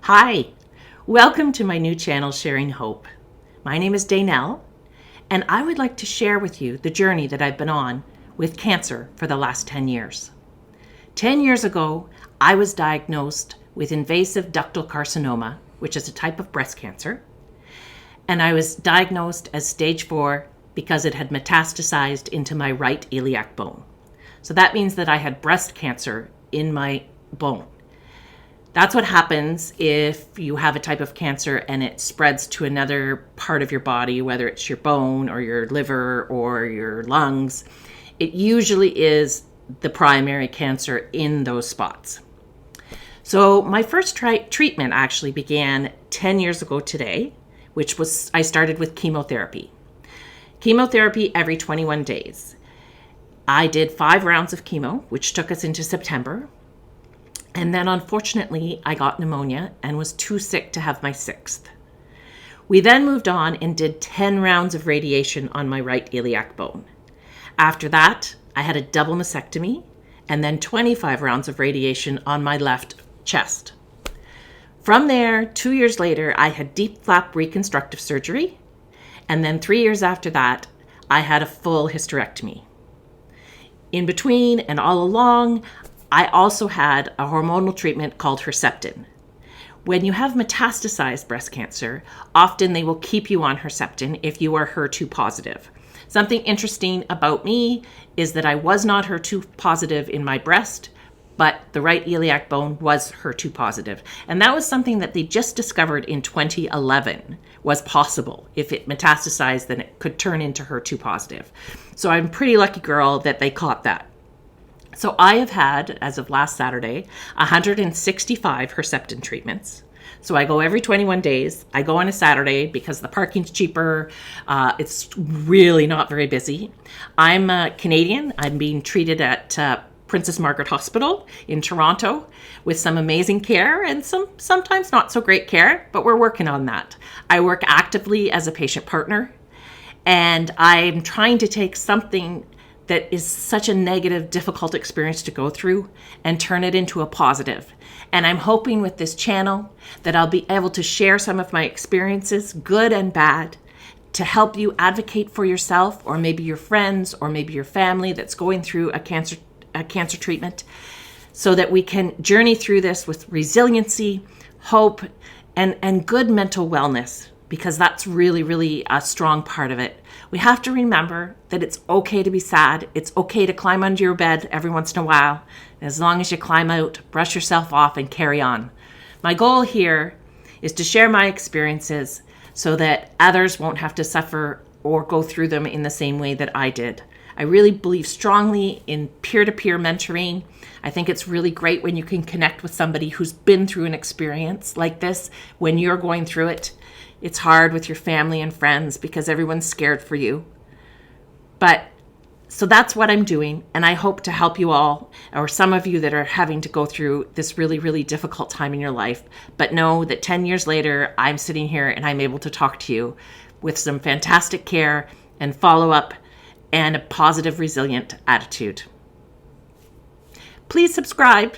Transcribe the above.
Hi, welcome to my new channel, Sharing Hope. My name is Danelle, and I would like to share with you the journey that I've been on with cancer for the last 10 years. 10 years ago, I was diagnosed with invasive ductal carcinoma, which is a type of breast cancer, and I was diagnosed as stage 4 because it had metastasized into my right iliac bone. So that means that I had breast cancer in my bone. That's what happens if you have a type of cancer and it spreads to another part of your body, whether it's your bone or your liver or your lungs. It usually is the primary cancer in those spots. So my first treatment actually began 10 years ago today, which was I started with chemotherapy. Chemotherapy every 21 days. I did 5 rounds of chemo, which took us into September. And then unfortunately, I got pneumonia and was too sick to have my 6th. We then moved on and did 10 rounds of radiation on my right iliac bone. After that, I had a double mastectomy and then 25 rounds of radiation on my left chest. From there, 2 years later, I had deep flap reconstructive surgery. And then 3 years after that, I had a full hysterectomy. In between and all along, I also had a hormonal treatment called Herceptin. When you have metastasized breast cancer, often they will keep you on Herceptin if you are HER2 positive. Something interesting about me is that I was not HER2 positive in my breast, but the right iliac bone was HER2 positive. And that was something that they just discovered in 2011 was possible. If it metastasized, then it could turn into HER2 positive. So I'm a pretty lucky girl that they caught that. So I have had, as of last Saturday, 165 Herceptin treatments. So I go every 21 days. I go on a Saturday because the parking's cheaper. It's really not very busy. I'm Canadian. I'm being treated at Princess Margaret Hospital in Toronto with some amazing care and sometimes not so great care, but we're working on that. I work actively as a patient partner, and I'm trying to take something that is such a negative, difficult experience to go through and turn it into a positive. And I'm hoping with this channel that I'll be able to share some of my experiences, good and bad, to help you advocate for yourself or maybe your friends or maybe your family that's going through a cancer treatment, so that we can journey through this with resiliency, hope, and good mental wellness, because that's really, really a strong part of it. We have to remember that it's okay to be sad. It's okay to climb under your bed every once in a while. As long as you climb out, brush yourself off and carry on. My goal here is to share my experiences so that others won't have to suffer or go through them in the same way that I did. I really believe strongly in peer-to-peer mentoring. I think it's really great when you can connect with somebody who's been through an experience like this when you're going through it. It's hard with your family and friends because everyone's scared for you. But so that's what I'm doing. And I hope to help you all, or some of you that are having to go through this really, really difficult time in your life. But know that 10 years later, I'm sitting here and I'm able to talk to you with some fantastic care and follow-up and a positive, resilient attitude. Please subscribe.